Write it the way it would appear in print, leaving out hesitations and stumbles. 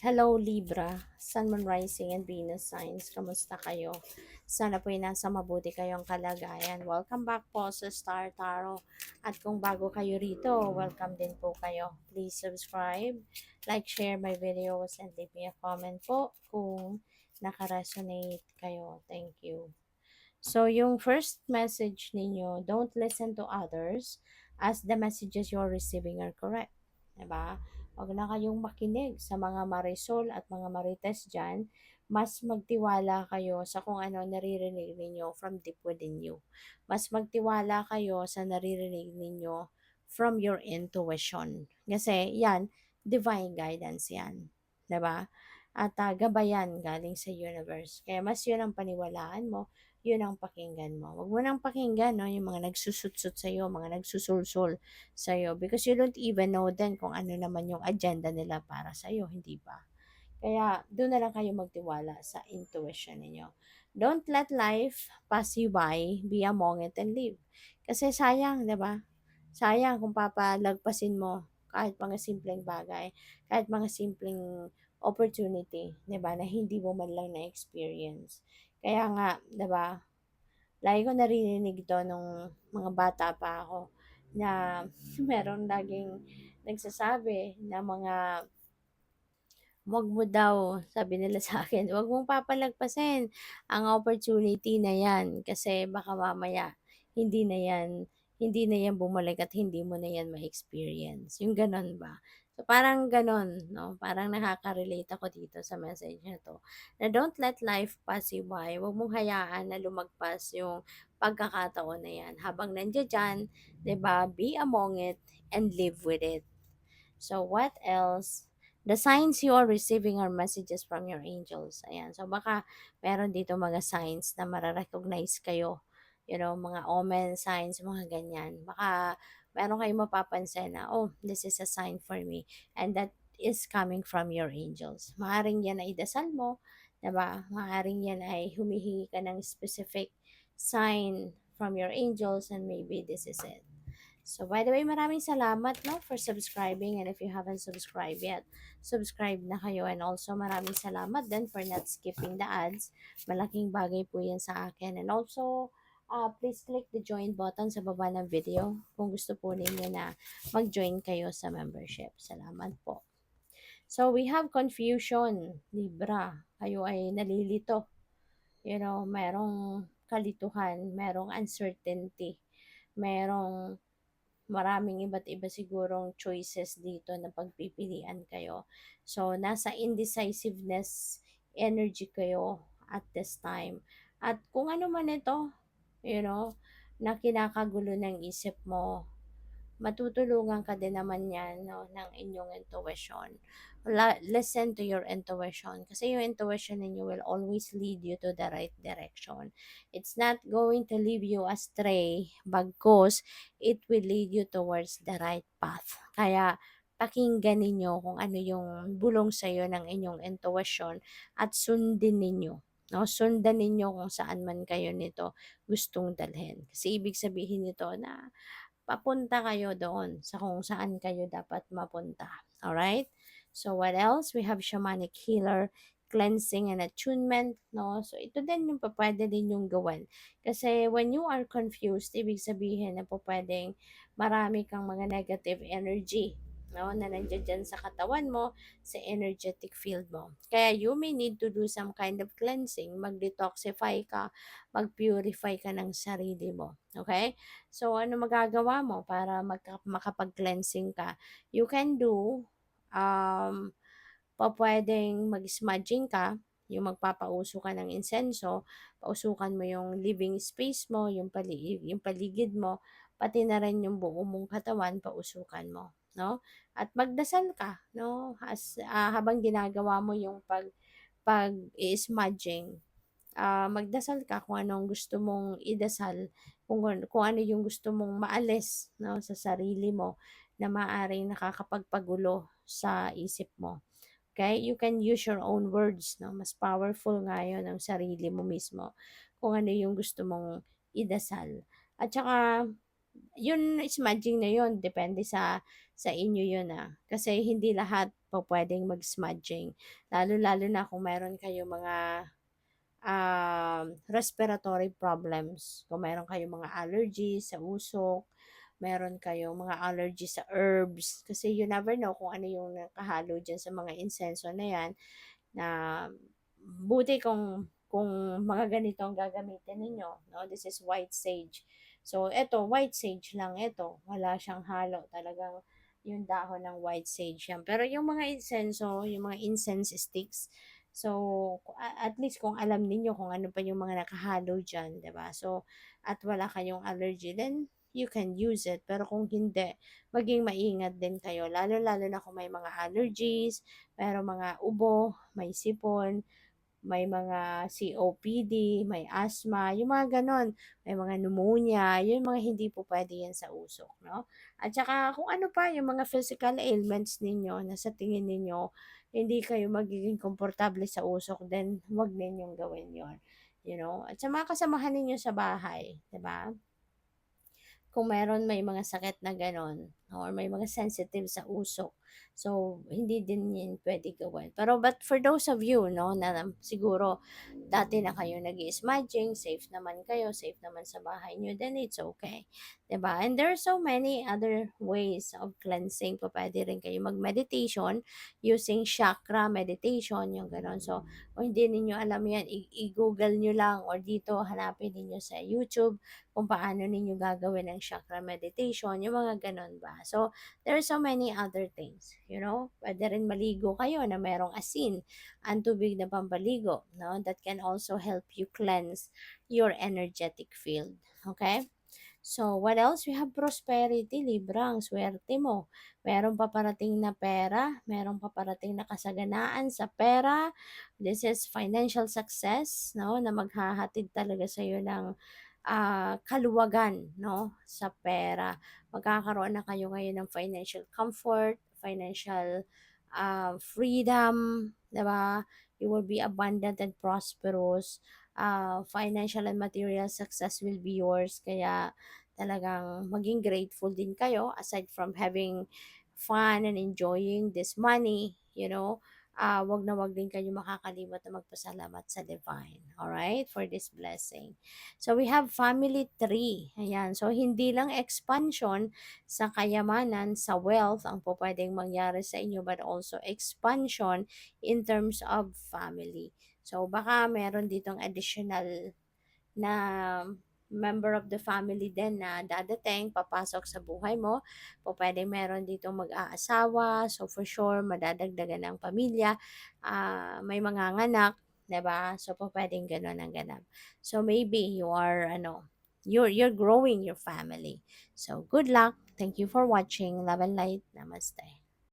Hello Libra, Sun, Moon, Rising, and Venus signs. Kamusta kayo? Sana po'y nasa mabuti kayong kalagayan. Welcome back po sa Star Tarot. At kung bago kayo rito, welcome din po kayo. Please subscribe, like, share my videos, and leave me a comment po kung nakaresonate kayo. Thank you. So, yung first message ninyo, don't listen to others as the messages you're receiving are correct. Diba? Huwag na kayong makinig sa mga marisol at mga marites dyan. Mas magtiwala kayo sa kung ano naririnig ninyo from deep within you. Mas magtiwala kayo sa naririnig ninyo from your intuition. Kasi yan, divine guidance yan. Diba? At gabayan galing sa universe. Kaya mas yun ang paniwalaan mo, yun ang pakinggan mo. Huwag mo nang pakinggan no, yung mga nagsusutsut sa'yo, mga nagsusulsul sa'yo because you don't even know then kung ano naman yung agenda nila para sa'yo, hindi ba? Kaya doon na lang kayo magtiwala sa intuition ninyo. Don't let life pass you by, be among it and live. Kasi sayang, di ba? Sayang kung papalagpasin mo kahit mga simpleng bagay, kahit mga simpleng opportunity, di ba, na hindi mo man lang na-experience. Kaya nga, di ba, lagi ko naririnig to nung mga bata pa ako na meron laging nagsasabi na mga wag mo daw, sabi nila sa akin, wag mong papalagpasin ang opportunity na yan kasi baka mamaya hindi na yan, hindi na yan bumalik at hindi mo na yan ma-experience. Yung ganon ba? So parang ganon, no? Parang nakaka-relate ako dito sa message na to. Na don't let life pass you by. Wag mong hayaan na lumagpas yung pagkakataon na yan. Habang nandiyan dyan, 'di ba? Be among it and live with it. So what else? The signs you are receiving are messages from your angels. Ayan. So baka meron dito mga signs na mararecognize kayo. You know, mga omen signs, mga ganyan. Baka meron kayong mapapansin na, oh, this is a sign for me. And that is coming from your angels. Maaring yan ay dasal mo, diba? Maaring yan ay humihingi ka ng specific sign from your angels and maybe this is it. So, by the way, maraming salamat no, for subscribing. And if you haven't subscribed yet, subscribe na kayo. And also, maraming salamat din for not skipping the ads. Malaking bagay po yan sa akin. And also, please click the join button sa baba ng video kung gusto po ninyo na mag-join kayo sa membership. Salamat po. So, we have confusion. Libra, kayo ay nalilito. You know, merong kalituhan, merong uncertainty, merong maraming iba't iba sigurong choices dito na pagpipilian kayo. So, nasa indecisiveness energy kayo at this time. At kung ano man ito, you know, na kinakagulo ng isip mo, matutulungan ka din naman yan no, ng inyong intuition. Listen to your intuition kasi yung intuition ninyo will always lead you to the right direction. It's not going to leave you astray bagkus it will lead you towards the right path. Kaya pakinggan ninyo kung ano yung bulong sa iyo ng inyong intuition at sundin ninyo. No, sundan ninyo kung saan man kayo nito gustong dalhin. Kasi ibig sabihin nito na papunta kayo doon sa kung saan kayo dapat mapunta. Alright? So, what else? We have shamanic healer, cleansing and attunement, no? So, ito din yung pwede din yung gawin. Kasi when you are confused, ibig sabihin na po pwedeng marami kang mga negative energy, no? Na nandiyan dyan sa katawan mo, sa energetic field mo. Kaya you may need to do some kind of cleansing, mag-detoxify ka, mag-purify ka ng sarili mo. Okay? So, ano magagawa mo para makapag-cleansing ka? You can do, pwedeng mag-smudging ka, yung magpapauso ka ng insenso, pausukan mo yung living space mo, yung paligid mo, pati na rin yung buo mong katawan, pausukan mo, no? At magdasal ka, no? Habang ginagawa mo yung pag-smudging, magdasal ka kung anong gusto mong idasal, kung ano yung gusto mong maalis no, sa sarili mo na maaaring nakakapagpagulo sa isip mo. Okay? You can use your own words. No? Mas powerful nga yun ang sarili mo mismo kung ano yung gusto mong idasal. At saka, Yun smudging na yun, depende sa inyo yun, kasi hindi lahat pupuwedeng mag-smudging. Lalo-lalo na kung meron kayong mga, respiratory problems, kung meron kayong mga allergies sa usok, meron kayong mga allergies sa herbs, kasi you never know kung ano yung nakahalo diyan sa mga insenso na yan, na buti kung mga ganito ang gagamitin ninyo, 'no? This is white sage. So eto, white sage lang ito, wala siyang halo, talagang yung dahon ng white sage yan. Pero yung mga insenso, yung mga incense sticks, so at least kung alam niyo kung ano pa yung mga nakahalo diyan, 'di ba? So at wala kayong allergy, then you can use it. Pero kung hindi, maging maingat din kayo, lalo-lalo na kung may mga allergies, pero mga ubo, may sipon, may mga COPD, may asthma, yung mga gano'n, may mga pneumonia, yung mga hindi po pwede yan sa usok, no? At saka kung ano pa yung mga physical ailments ninyo na sa tingin ninyo hindi kayo magiging komportable sa usok, then wag ninyong gawin yon, you know? At sa mga kasamahan ninyo sa bahay, 'di ba? Kung meron may mga sakit na gano'n or may mga sensitive sa usok. So, hindi din 'yun puwede gawin. Pero but for those of you 'no, na siguro dati na kayo nag-i-smudging, safe naman kayo, safe naman sa bahay niyo, then it's okay, 'di ba? And there are so many other ways of cleansing. Pupuwede rin kayo mag-meditation using chakra meditation, yung gano'n. So, kung hindi ninyo alam 'yan, i-Google niyo lang or dito hanapin ninyo sa YouTube kung paano ninyo gagawin ang chakra meditation, yung mga gano'n ba. So, there are so many other things, you know. Puwede rin maligo kayo na merong asin, ang tubig na pampaligo, no? That can also help you cleanse your energetic field. Okay? So, what else? We have prosperity, Libra, ang swerte mo. Meron pa parating na pera, meron pa parating na kasaganaan sa pera. This is financial success, no? Na maghahatid talaga sa iyo ng kaluwagan, no? Sa pera. Magkakaroon na kayo ngayon ng financial comfort, financial freedom, 'di ba? You will be abundant and prosperous. Financial and material success will be yours. Kaya talagang maging grateful din kayo aside from having fun and enjoying this money, you know. Wag na wag din kayo makakalimot na magpasalamat sa divine, all right, for this blessing. So we have family tree. Ayan. So hindi lang expansion sa kayamanan, sa wealth ang po pwedeng mangyari sa inyo, but also expansion in terms of family. So baka meron ditong additional na member of the family din na dadating, papasok sa buhay mo. Po pwede meron dito mag-aasawa, so for sure madadagdagan ng pamilya, may mga nganak, 'di ba? So po pwedeng gano'n ang ganap. So maybe you are ano, you're growing your family. So good luck. Thank you for watching. Love and light. Namaste.